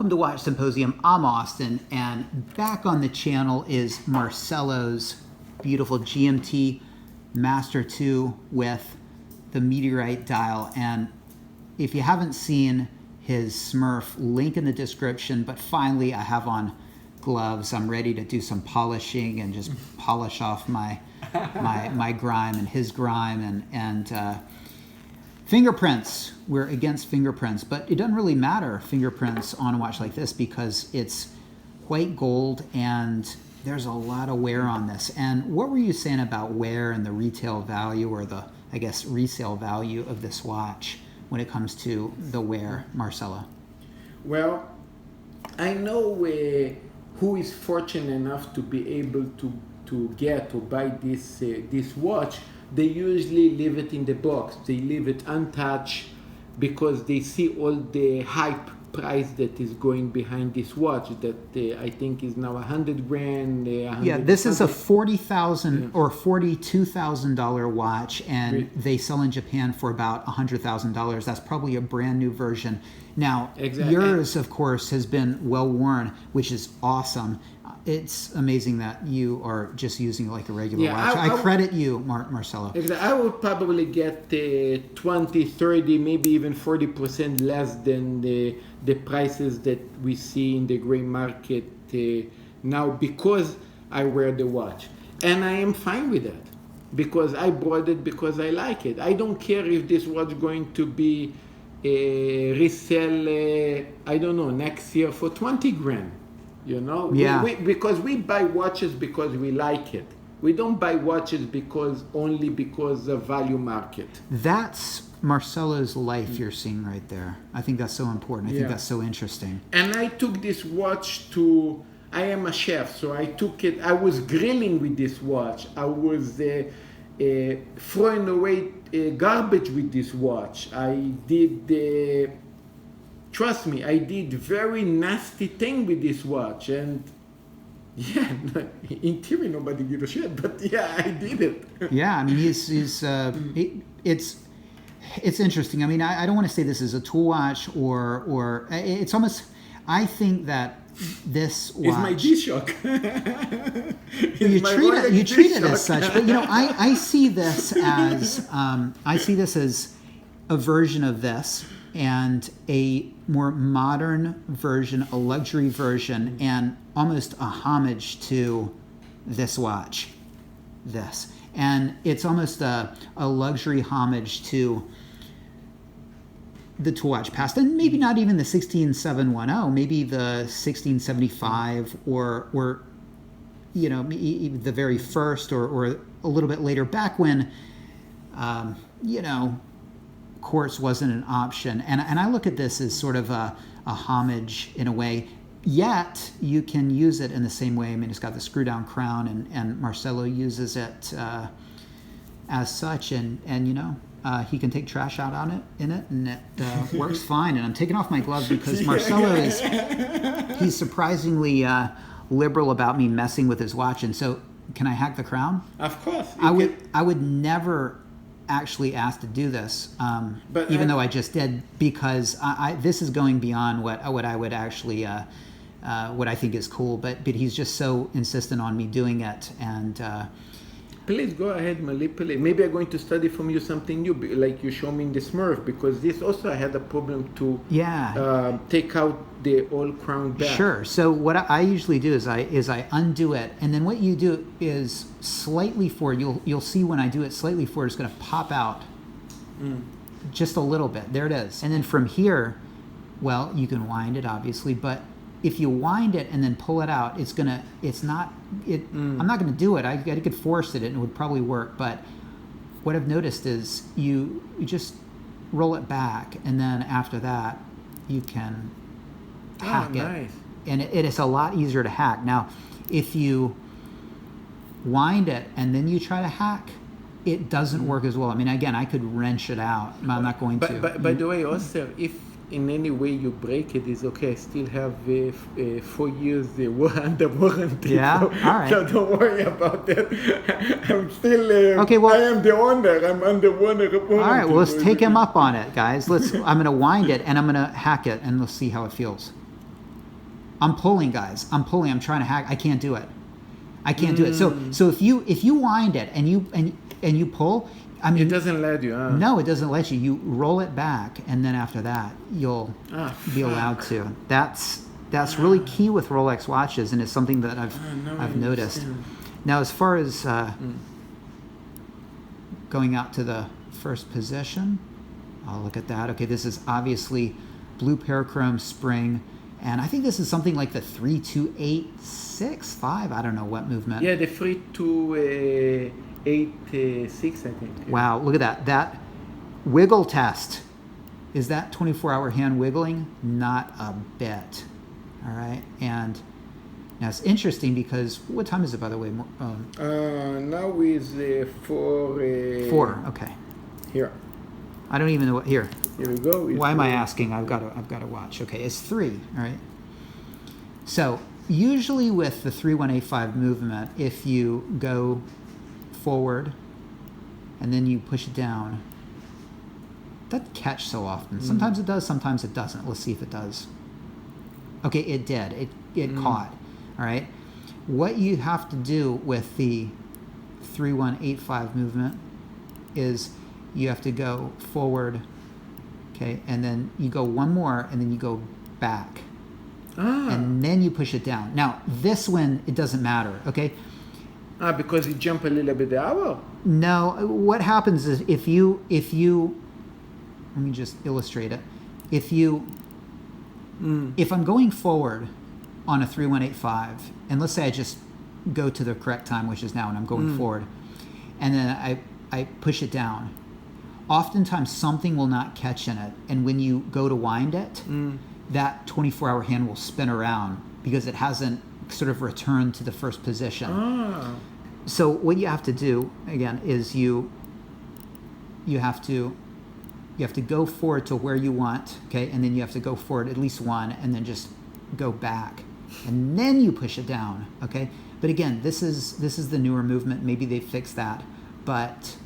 Welcome to Watch Symposium. I'm Austin, and back on the channel is Marcelo's beautiful GMT Master 2 with the meteorite dial. And if you haven't seen his Smurf, link in the description. But finally, I have on gloves. I'm ready to do some polishing and just polish off my grime and his grime and fingerprints. We're against fingerprints, but it doesn't really matter, fingerprints on a watch like this, because it's white gold and there's a lot of wear on this. And what were you saying about wear and the retail value, or the, I guess, resale value of this watch when it comes to the wear, Marcelo? Well, I know who is fortunate enough to be able to get or buy this watch. They usually leave it in the box. They leave it untouched because they see all the hype price that is going behind this watch that I think is now $100,000. Yeah, this is a $40,000 or $42,000 watch, and they sell in Japan for about $100,000. That's probably a brand new version. Now, yours, of course, has been well worn, which is awesome. It's amazing that you are just using it like a regular watch. I credit you, Marcelo. Exactly. I would probably get 20, 30, maybe even 40% less than the prices that we see in the gray market now, because I wear the watch. And I am fine with that, because I bought it because I like it. I don't care if this watch going to be resell, I don't know, next year for 20 grand. You know, because we buy watches because we like it. We don't buy watches only because of value market. That's Marcelo's life you're seeing right there. I think that's so important. I think that's so interesting. And I took this watch I am a chef, so I took it. I was grilling with this watch. I was throwing away garbage with this watch. I did trust me, I did very nasty thing with this watch, and in theory nobody give a shit, but I did it. Yeah, I mean, it's interesting. I mean, I don't want to say this is a tool watch or it's almost. I think that this watch is my G-Shock. you treat it as such, but I see this as a version of this, and a more modern version, a luxury version, and almost a homage to this watch. And it's almost a luxury homage to the tool watch past, and maybe not even the 16710, maybe the 1675, or the very first, or a little bit later, back when quartz wasn't an option. And I look at this as sort of a homage in a way, yet you can use it in the same way. I mean, it's got the screw down crown, and Marcelo uses it as such, and he can take trash out on in it, and it works fine. And I'm taking off my gloves because Marcelo he's surprisingly liberal about me messing with his watch. And so, can I hack the crown? Of course. I would never actually asked to do this, though I just did, because this is going beyond what I would actually what I think is cool, but he's just so insistent on me doing it. And please go ahead, manipulate. Maybe I'm going to study from you something new, like you show me in the Smurf, because this also I had a problem to take out the old crown back. Sure. So what I usually do is I undo it, and then what you do is slightly forward. You'll see when I do it slightly forward, it's going to pop out just a little bit. There it is. And then from here, well, you can wind it obviously, but if you wind it and then pull it out, I'm not going to do it. I could force it and it would probably work. But what I've noticed is you just roll it back, and then after that you can hack it. And it is a lot easier to hack. Now, if you wind it and then you try to hack, it doesn't work as well. I mean, again, I could wrench it out. I'm not going to. But by the way, also, if in any way you break it, is okay. I still have 4 years under warranty. Yeah, so, all right. So don't worry about that. I'm still. Okay, well, I am the owner. I'm under warranty. All right, well, let's take him up on it, guys. I'm going to wind it and I'm going to hack it, and let's see how it feels. I'm pulling, guys. I'm pulling. I'm trying to hack. I can't do it. I can't do it. So if you wind it and you pull, I mean, it doesn't let you. No, it doesn't let you. You roll it back, and then after that, you'll be allowed to. That's really key with Rolex watches, and it's something that I've noticed. Now, as far as going out to the first position, I'll look at that. Okay, this is obviously blue parachrome spring, and I think this is something like the 32865. I don't know what movement. Yeah, the 3286, I think. Wow, look at that. That wiggle test. Is that 24-hour hand wiggling? Not a bit. All right, and now it's interesting because what time is it, by the way? Now is 4. 4. Okay. Here. I don't even know what. Here we go. Why am I asking? I've got to watch. Okay, it's 3. All right. So usually with the 3185 movement, if you go forward and then you push it down, that doesn't catch so often. Sometimes it does, sometimes it doesn't. Let's see if it does. Okay, it did. It caught. All right. What you have to do with the 3185 movement is you have to go forward, okay, and then you go one more, and then you go back, and then you push it down. Now, this one, it doesn't matter, okay? Because you jump a little bit the hour? No, what happens is if you, let me just illustrate it. If I'm going forward on a 3185, and let's say I just go to the correct time, which is now, and I'm going forward, and then I push it down, oftentimes something will not catch in it, and when you go to wind it, that 24-hour hand will spin around because it hasn't sort of returned to the first position. So what you have to do again is you have to go forward to where you want, okay, and then you have to go forward at least one, and then just go back, and then you push it down, okay. But again, this is the newer movement. Maybe they fixed that, but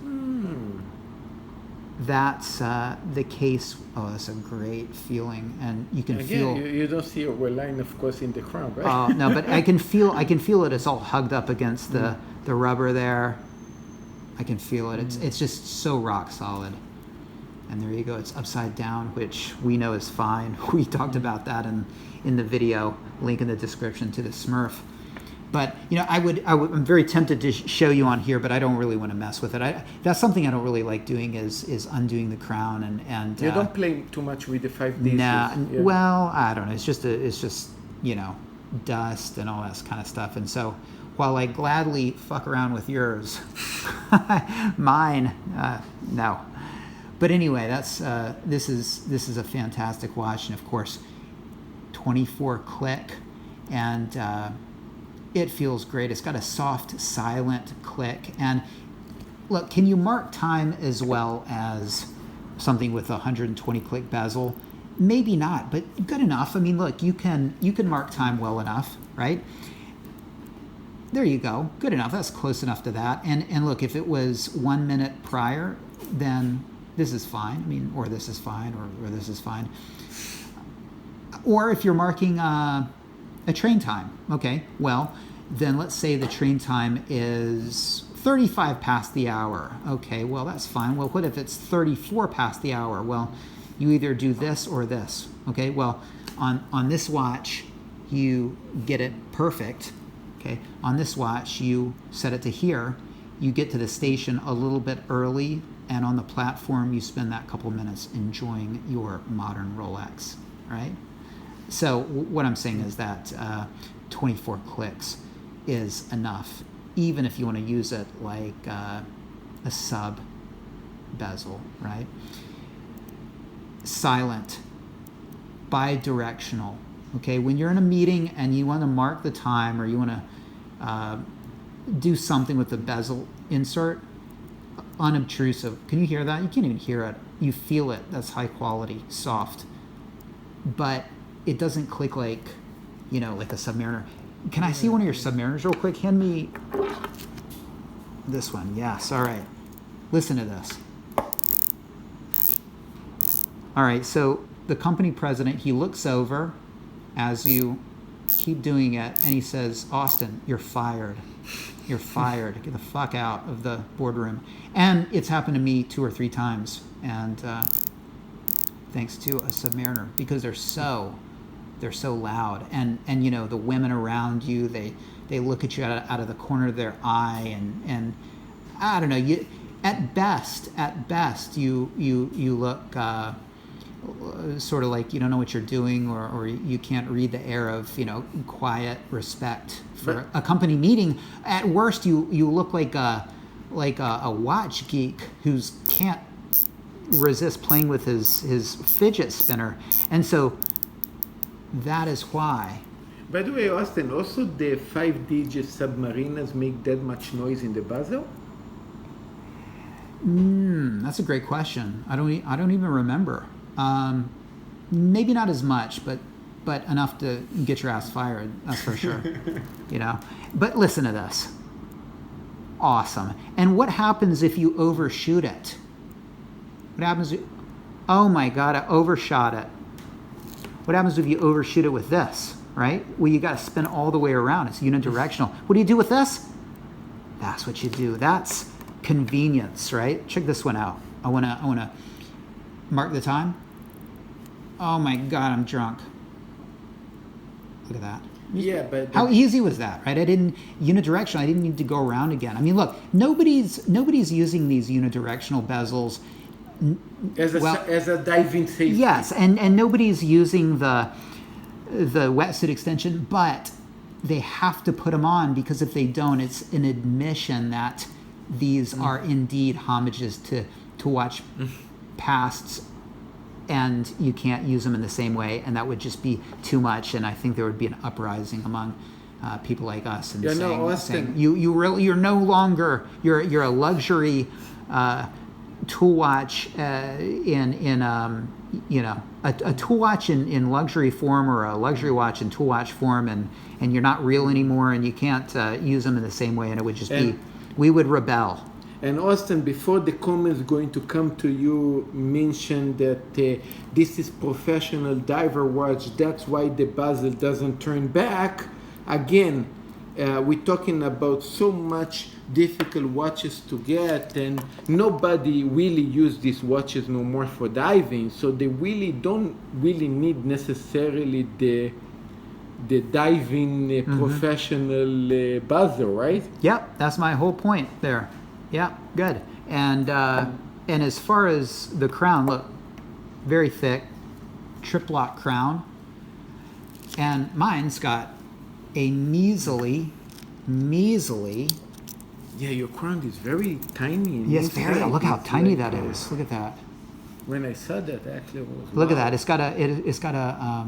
that's the case. Oh, that's a great feeling, and you can feel. You don't see a line, of course, in the crown, right? No, but I can feel it. It's all hugged up against the rubber there. I can feel it. It's just so rock solid. And there you go. It's upside down, which we know is fine. We talked about that in the video. Link in the description to the Smurf. But I'm very tempted to show you on here, but I don't really want to mess with it. That's something I don't really like doing is undoing the crown and. You don't play too much with the 5 days. Nah. Yeah. Well, I don't know. It's just dust and all that kind of stuff. And so, while I gladly fuck around with yours, mine, no. But anyway, that's this is a fantastic watch, and of course, 24 click, and it feels great. It's got a soft, silent click, and look, can you mark time as well as something with a 120 click bezel? Maybe not, but good enough. I mean, look, you can mark time well enough, right? There you go, good enough. That's close enough to that. And look, if it was 1 minute prior, then this is fine. I mean, or this is fine, or this is fine. Or if you're marking a train time, okay, well, then let's say the train time is 35 past the hour. Okay, well, that's fine. Well, what if it's 34 past the hour? Well, you either do this or this, okay? Well, on this watch, you get it perfect, okay? On this watch, you set it to here. You get to the station a little bit early, and on the platform, you spend that couple minutes enjoying your modern Rolex, right? So what I'm saying is that 24 clicks is enough, even if you want to use it like a sub bezel, right? Silent, bidirectional, okay? When you're in a meeting and you want to mark the time, or you want to do something with the bezel insert, unobtrusive. Can you hear that? You can't even hear it. You feel it. That's high quality, soft. But it doesn't click like a Submariner. Can I see one of your Submariners real quick? Hand me this one. Yes, all right. Listen to this. All right, so the company president, he looks over as you keep doing it. And he says, Austin, you're fired. You're fired. Get the fuck out of the boardroom. And it's happened to me 2 or 3 times. And thanks to a Submariner, because they're so loud. And you know, the women around you, they look at you out of the corner of their eye, and I don't know, at best you look sort of like you don't know what you're doing, or you can't read the air of, you know, quiet respect for a company meeting. At worst, you look like a watch geek who can't resist playing with his fidget spinner. And so that is why. By the way, Austin, also the 5-digit Submariners make that much noise in the Bezel? That's a great question. I don't even remember. Maybe not as much, but enough to get your ass fired. That's for sure. You know. But listen to this. Awesome. And what happens if you overshoot it? What happens? Oh my God! I overshot it. What happens if you overshoot it with this? Right? Well, you got to spin all the way around. It's unidirectional. What do you do with this? That's what you do. That's convenience, right? Check this one out. I wanna mark the time. Oh my God, I'm drunk. Look at that. Yeah, but how easy was that, right? I didn't unidirectional. I didn't need to go around again. I mean, look, nobody's using these unidirectional bezels as a diving safety. Yes, and nobody's using the wetsuit extension, but they have to put them on, because if they don't, it's an admission that these are indeed homages to watch pasts, and you can't use them in the same way, and that would just be too much. And I think there would be an uprising among people like us, and saying you're no longer you're a luxury tool watch in you know, a tool watch in luxury form, or a luxury watch in tool watch form, and you're not real anymore, and you can't use them in the same way, and it would just be, we would rebel. And Austin, before the comments going to come to you, mention that this is professional diver watch, that's why the bezel doesn't turn back. Again, we're talking about so much difficult watches to get, and nobody really use these watches no more for diving, so they really don't need necessarily the diving professional bezel, right? Yep, that's my whole point there. Yeah, good. And as far as the crown, look, very thick, Triplock crown, and mine's got a measly. Yeah, your crown is very tiny. Yes, very. Look how tiny that is. Look at that. When I saw that, actually, it was look at that. It's got a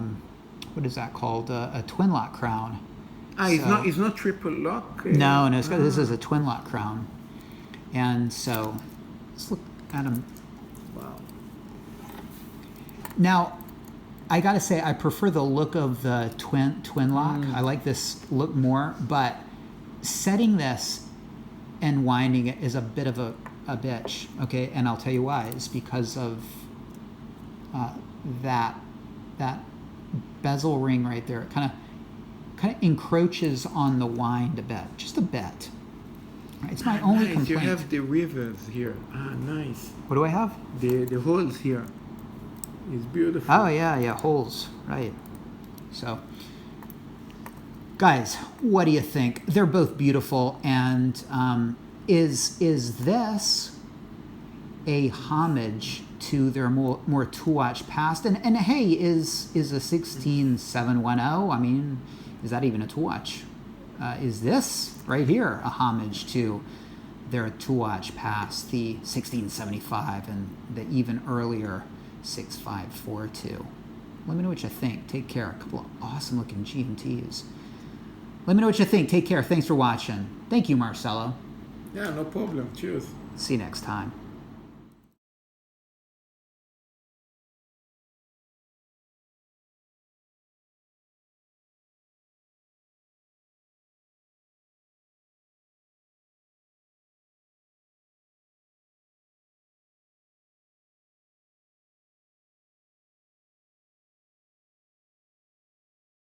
what is that called? A twin lock crown. It's not triple lock. No. This is a twin lock crown, and so let's look at them. Wow. Now, I gotta say, I prefer the look of the twin lock. I like this look more, but setting this and winding it is a bit of a bitch, okay? And I'll tell you why. It's because of that bezel ring right there. It kind of encroaches on the wind a bit, just a bit. Right, it's my only complaint. You have the rivers here. Nice. What do I have? The holes here. It's beautiful. Oh yeah, holes, right. So, guys, what do you think? They're both beautiful, and is this a homage to their more tool watch past? And hey, is a 16710? I mean, is that even a tool watch? Is this right here a homage to their tool watch past, the 1675 and the even earlier 6542? Let me know what you think. Take care. A couple of awesome looking GMTs. Let me know what you think. Take care. Thanks for watching. Thank you, Marcelo. Yeah, no problem. Cheers. See you next time.